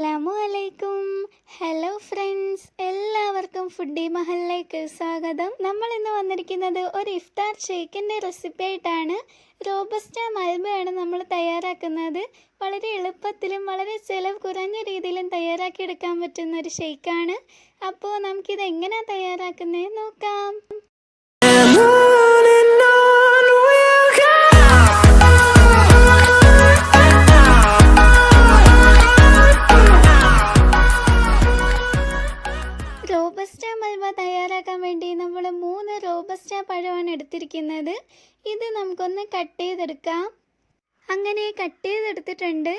അസ്സലാമുഅലൈക്കും. Hello friends, എല്ലാവർക്കും foodie മഹലിലേക്ക് സ്വാഗതം. നമ്മൾ ഇന്ന് വന്നിരിക്കുന്നത് ഒരു ഇഫ്താർ ഷേക്കിൻ്റെ റെസിപ്പി ആയിട്ടാണ്. റോബസ്റ്റ മൽബയാണ് നമ്മൾ തയ്യാറാക്കുന്നത്. വളരെ എളുപ്പത്തിലും വളരെ ചിലവ് കുറഞ്ഞ രീതിയിലും തയ്യാറാക്കിയെടുക്കാൻ പറ്റുന്ന ഒരു ഷേക്കാണ്. അപ്പോൾ നമുക്കിത് എങ്ങനെയാണ് തയ്യാറാക്കുന്നത് നോക്കാം. റോബസ്റ്റ മൽബ തയ്യാറാക്കാൻ വേണ്ടി നമ്മൾ 3 റോബസ്റ്റ പഴമാണ് എടുത്തിരിക്കുന്നത്. ഇത് നമുക്കൊന്ന് കട്ട് ചെയ്തെടുക്കാം. അങ്ങനെ കട്ട് ചെയ്തെടുത്തിട്ടുണ്ട്.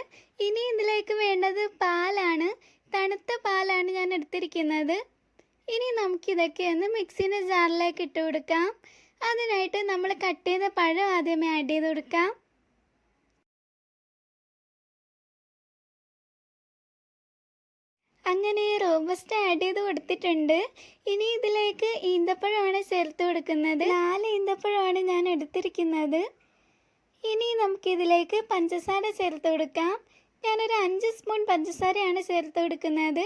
ഇനി ഇതിലേക്ക് വേണ്ടത് പാലാണ്. തണുത്ത പാലാണ് ഞാൻ എടുത്തിരിക്കുന്നത്. ഇനി നമുക്കിതൊക്കെ ഒന്ന് മിക്സിൻ്റെ ജാറിലേക്ക് ഇട്ട് കൊടുക്കാം. അതിനായിട്ട് നമ്മൾ കട്ട് ചെയ്ത പഴം ആദ്യമേ ആഡ് ചെയ്ത് കൊടുക്കാം. അങ്ങനെ റോബസ്റ്റ ആഡ് ചെയ്ത് കൊടുത്തിട്ടുണ്ട്. ഇനി ഇതിലേക്ക് ഈന്തപ്പഴമാണ് ചേർത്ത് കൊടുക്കുന്നത്. 4 ഈന്തപ്പഴമാണ് ഞാൻ എടുത്തിരിക്കുന്നത്. ഇനി നമുക്കിതിലേക്ക് പഞ്ചസാര ചേർത്ത് കൊടുക്കാം. ഞാനൊരു 5 സ്പൂൺ പഞ്ചസാരയാണ് ചേർത്ത് കൊടുക്കുന്നത്.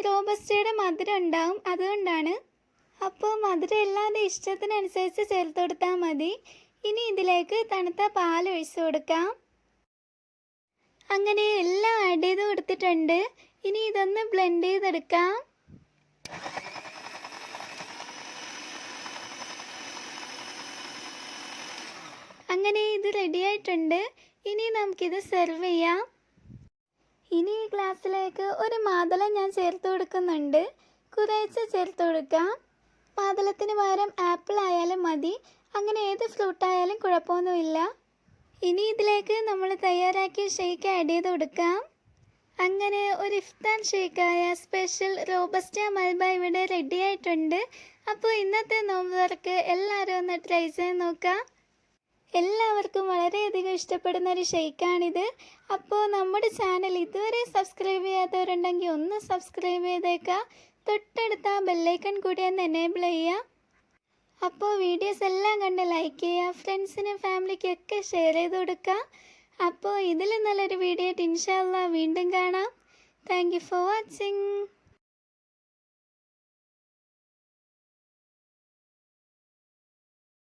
റോബസ്റ്റയുടെ മധുരം ഉണ്ടാവും, അതുകൊണ്ടാണ്. അപ്പോൾ മധുരം ഇല്ലാതെ ഇഷ്ടത്തിനനുസരിച്ച് ചേർത്ത് കൊടുത്താൽ മതി. ഇനി ഇതിലേക്ക് തണുത്ത പാൽ ഒഴിച്ച് കൊടുക്കാം. അങ്ങനെ എല്ലാം ആഡ് ചെയ്ത് കൊടുത്തിട്ടുണ്ട്. ഇനി ഇതൊന്ന് ബ്ലെൻഡ് ചെയ്തെടുക്കാം. അങ്ങനെ ഇത് റെഡി ആയിട്ടുണ്ട്. ഇനി നമുക്കിത് സെർവ് ചെയ്യാം. ഇനി ഈ ഗ്ലാസ്സിലേക്ക് ഒരു മാതളം ഞാൻ ചേർത്ത് കൊടുക്കുന്നുണ്ട്. കുറേശ്ശെ ചേർത്ത് കൊടുക്കാം. മാതളത്തിന് പകരം ആപ്പിൾ ആയാലും മതി, അങ്ങനെ ഏത് ഫ്രൂട്ടായാലും കുഴപ്പമൊന്നുമില്ല. ഇനി ഇതിലേക്ക് നമ്മൾ തയ്യാറാക്കിയ ഷേക്ക് ആഡ് ചെയ്ത് കൊടുക്കാം. അങ്ങനെ ഒരു ഇഫ്താർ ഷേക്കായ സ്പെഷ്യൽ റോബസ്റ്റ മൽബ ഇവിടെ റെഡി ആയിട്ടുണ്ട്. അപ്പോൾ ഇന്നത്തെ നോമ്പ് തുറക്ക് എല്ലാവരും ഒന്ന് ട്രൈ ചെയ്ത് നോക്കാം. എല്ലാവർക്കും വളരെയധികം ഇഷ്ടപ്പെടുന്ന ഒരു ഷേക്കാണിത്. അപ്പോൾ നമ്മുടെ ചാനൽ ഇതുവരെ സബ്സ്ക്രൈബ് ചെയ്യാത്തവരുണ്ടെങ്കിൽ ഒന്ന് സബ്സ്ക്രൈബ് ചെയ്തേക്കാം. തൊട്ടടുത്ത ബെല്ലൈക്കൺ കൂടി ഒന്ന് എനേബിൾ ചെയ്യുക. അപ്പോൾ വീഡിയോസ് എല്ലാം കണ്ട് ലൈക്ക് ചെയ്യുക. ഫ്രണ്ട്സിനും ഫാമിലിക്കൊക്കെ ഷെയർ ചെയ്ത് കൊടുക്കുക. അപ്പോൾ ഇതിൽ നല്ലൊരു വീഡിയോ ആയിട്ട് ഇൻഷാ അല്ലാഹ് വീണ്ടും കാണാം. Thank you for watching.